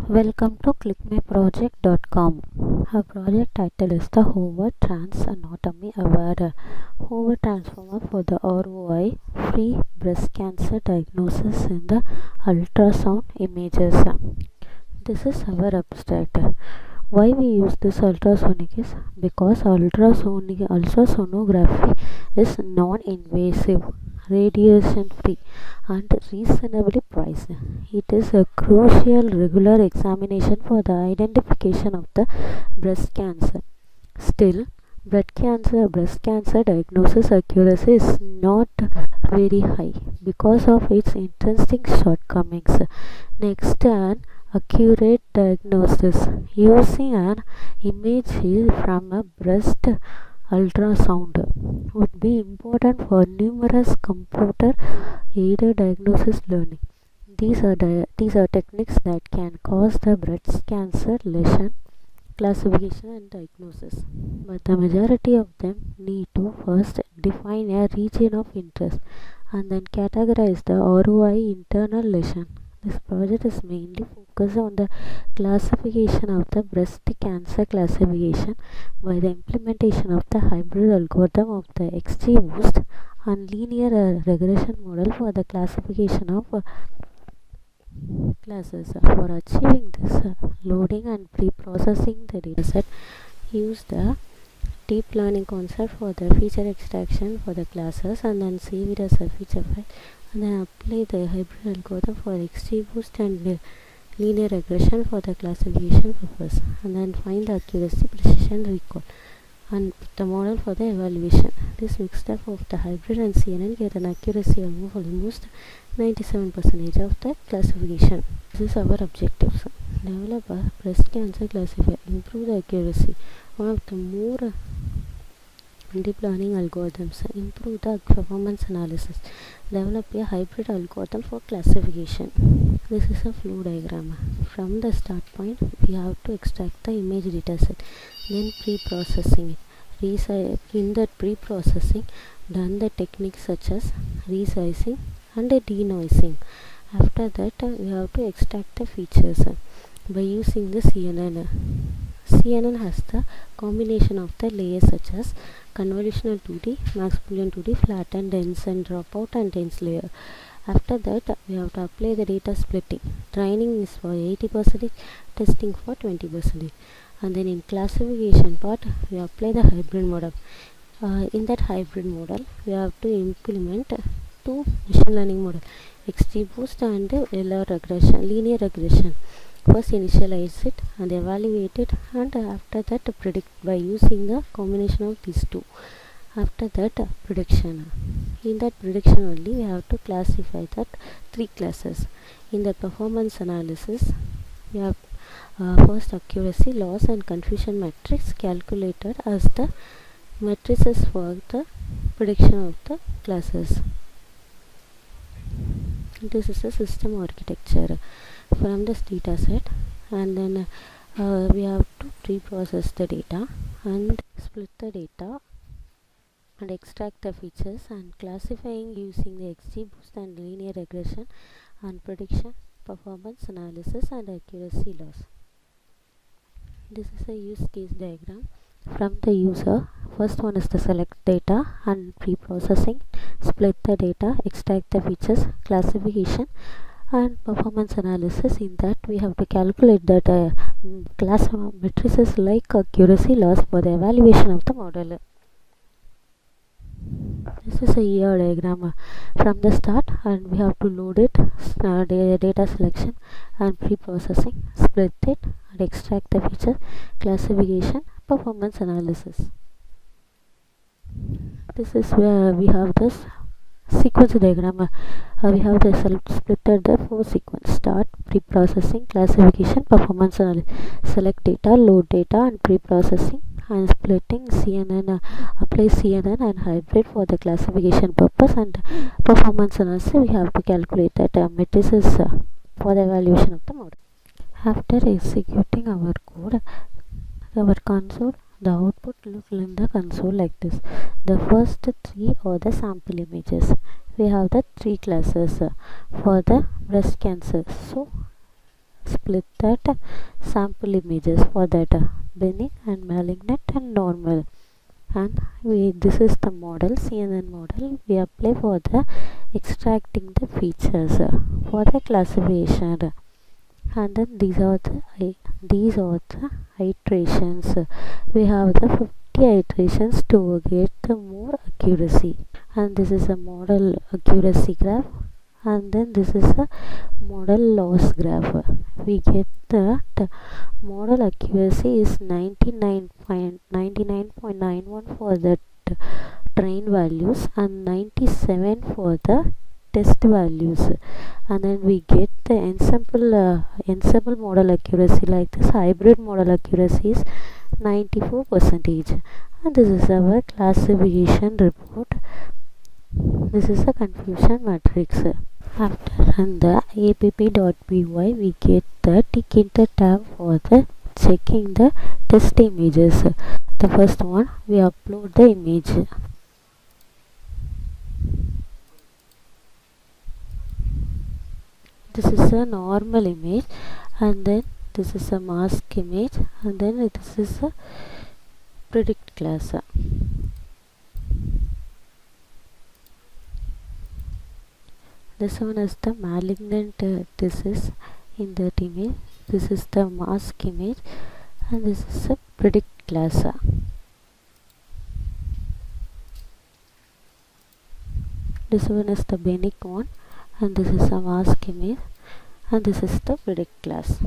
Welcome to ClickMyProject.com. Our project title is the HoVer Trans Anatomy Aware HoVer Transformer for the ROI free breast cancer diagnosis in the ultrasound images. This is our abstract. Why we use this ultrasonic is because ultrasonography is non-invasive, radiation free and reasonably priced. It is a crucial regular examination for the identification of the breast cancer. Still, breast cancer diagnosis accuracy is not very high because of its intrinsic shortcomings. Next, an accurate diagnosis using an image from a breast ultrasound would be important for numerous computer aided diagnosis learning. These are techniques that can cause the breast cancer lesion classification and diagnosis, but the majority of them need to first define a region of interest and then categorize the ROI internal lesion. This project is mainly focused on the classification of the breast cancer classification by the implementation of the hybrid algorithm of the XGBoost and linear regression model for the classification of classes. For achieving this, loading and pre-processing the dataset, use the deep learning concept for the feature extraction for the classes and then save it as a feature file and then apply the hybrid algorithm for XGBoost and linear regression for the classification purpose and then find the accuracy, precision, recall and the model for the evaluation. This mixture of the hybrid and CNN get an accuracy of almost 97% of the classification. This is our objectives. Develop a breast cancer classifier, improve the accuracy. One of the more deep learning algorithms, improve the performance analysis. Develop a hybrid algorithm for classification. This is a flow diagram. From the start point, we have to extract the image dataset, then pre-processing it. In that pre-processing, done the techniques such as resizing and denoising. After that, we have to extract the features by using the CNN. CNN has the combination of the layers such as convolutional 2D, max boolean 2D, flatten, dense and dropout and dense layer. After that, we have to apply the data splitting. Training is for 80%, testing for 20%. And then in classification part, we apply the hybrid model. In that hybrid model, we have to implement two machine learning model, XGBoost and linear regression. First initialize it and evaluate it and after that predict by using the combination of these two. After that prediction. In that prediction only we have to classify that three classes. In the performance analysis we have first accuracy, loss and confusion matrix calculated as the matrices for the prediction of the classes. This is a system architecture from this data set and then we have to pre-process the data and split the data and extract the features and classifying using the XGBoost and linear regression and prediction, performance analysis and accuracy loss. This is a use case diagram from the user. First one is the select data and pre-processing, split the data, extract the features, classification and performance analysis. In that we have to calculate that class matrices like accuracy loss for the evaluation of the model. This is a ER diagram from the start and we have to load it, data selection and pre-processing, split it and extract the feature, classification, performance analysis. This is where we have this sequence diagram. We have the splitted the four sequence: start, pre-processing, classification, performance analysis. Select data, load data and pre-processing and splitting CNN, apply CNN and hybrid for the classification purpose and performance analysis. We have to calculate that matrices for the evaluation of the model. After executing our code, our console, the output looks in the console like this. The first three are the sample images. We have the three classes for the breast cancer. So split that sample images for that benign and malignant and normal. And this is the model, CNN model we apply for the extracting the features for the classification. And then these are the iterations. We have the 50 iterations to get the more accuracy. And this is a model accuracy graph, and then this is a model loss graph. We get that model accuracy is 99.91 for the train values and 97 for the test values. And then we get the ensemble model accuracy, like this hybrid model accuracy is 94 percentage. And this is our classification report. This is a confusion matrix. After run the app.py, we get the tick in the tab for the checking the test images. The first one, we upload the image. This is a normal image, and then this is a mask image, and then this is a predict class. This one is the malignant disease in that image. This is the mask image, and this is a predict class. This one is the benign one, and this is a mask image, and this is the predict class.